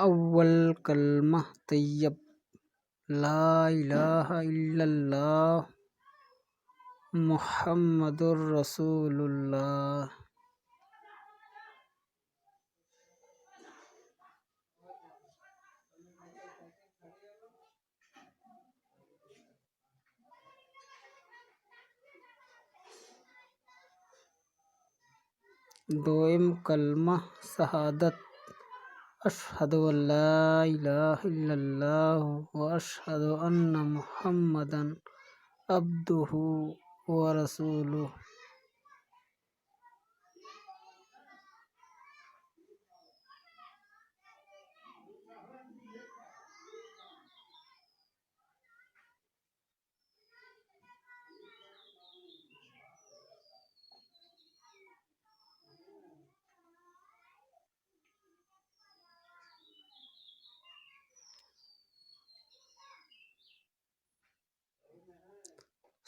اول کلمہ طیب، لا الہ الا اللہ محمد الرسول اللہ۔ دوئم کلمہ شہادت، اشہد ان لا الہ الا اللہ و اشہد ان محمدا عبدہ و رسولہ۔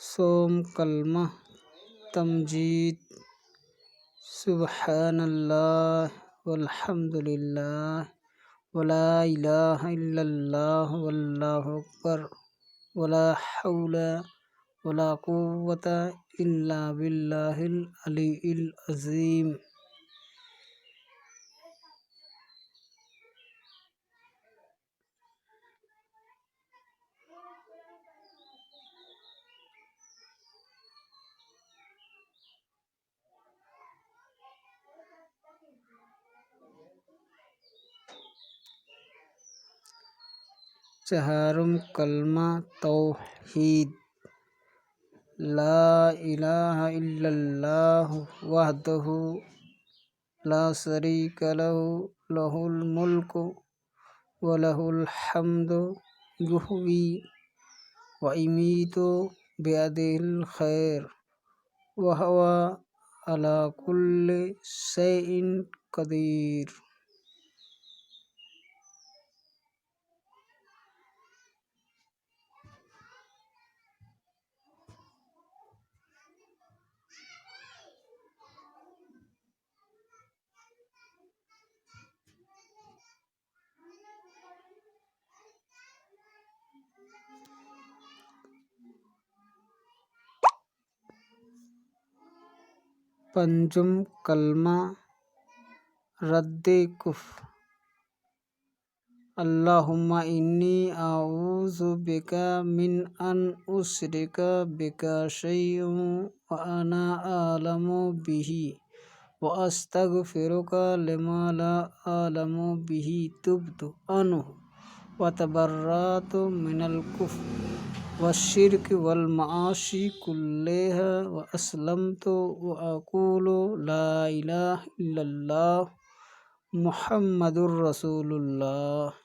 سوم کلمہ تمجید، سبحان اللہ والحمد للہ ولا الہ الا اللہ واللہ اکبر ولا حول ولا قوة الا باللہ العلی العظیم۔ چہارم کلمہ توحید، لا الہ الا اللہ وحدہ لا شریک لہ، لہ الملک و لہ الحمد یحیی و یمیت بیدہ الخیر وہو علی کل شیء قدیر۔ پنجم کلمہ رد کفر، اللہم انی اعوذ بک من ان اشرک بک شیئا وانا اعلم بہ واستغفرک لما لا اعلم بہ، تبت عنہ وتبرأت من الکفر والشرک والمعاصی کلہا واسلمت واقول لا الہ الا اللہ محمد الرسول اللہ۔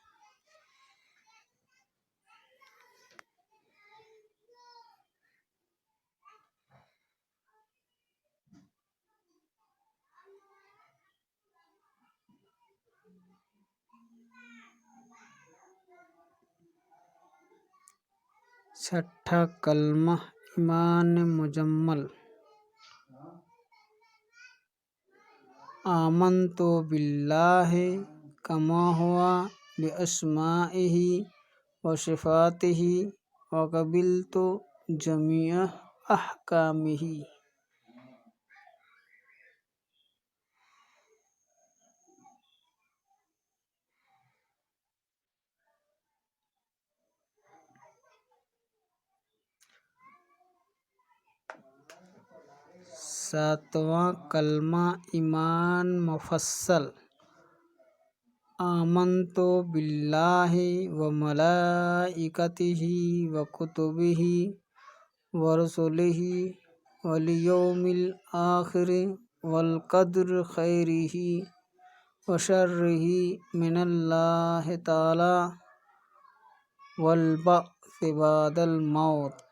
چھٹا کلمہ ایمان مجمل، آمنت باللہ کما ہوا باسمائہ و صفاتہ وقبلت جمیع احکامہ۔ ساتواں کلمہ ایمان مفصل، آمنت باللہ و ملائکتہ و کتبہ و رسلہ والیوم الآخر والقدر خیرہ و شرہ من اللہ تعالی والبعث بعد الموت۔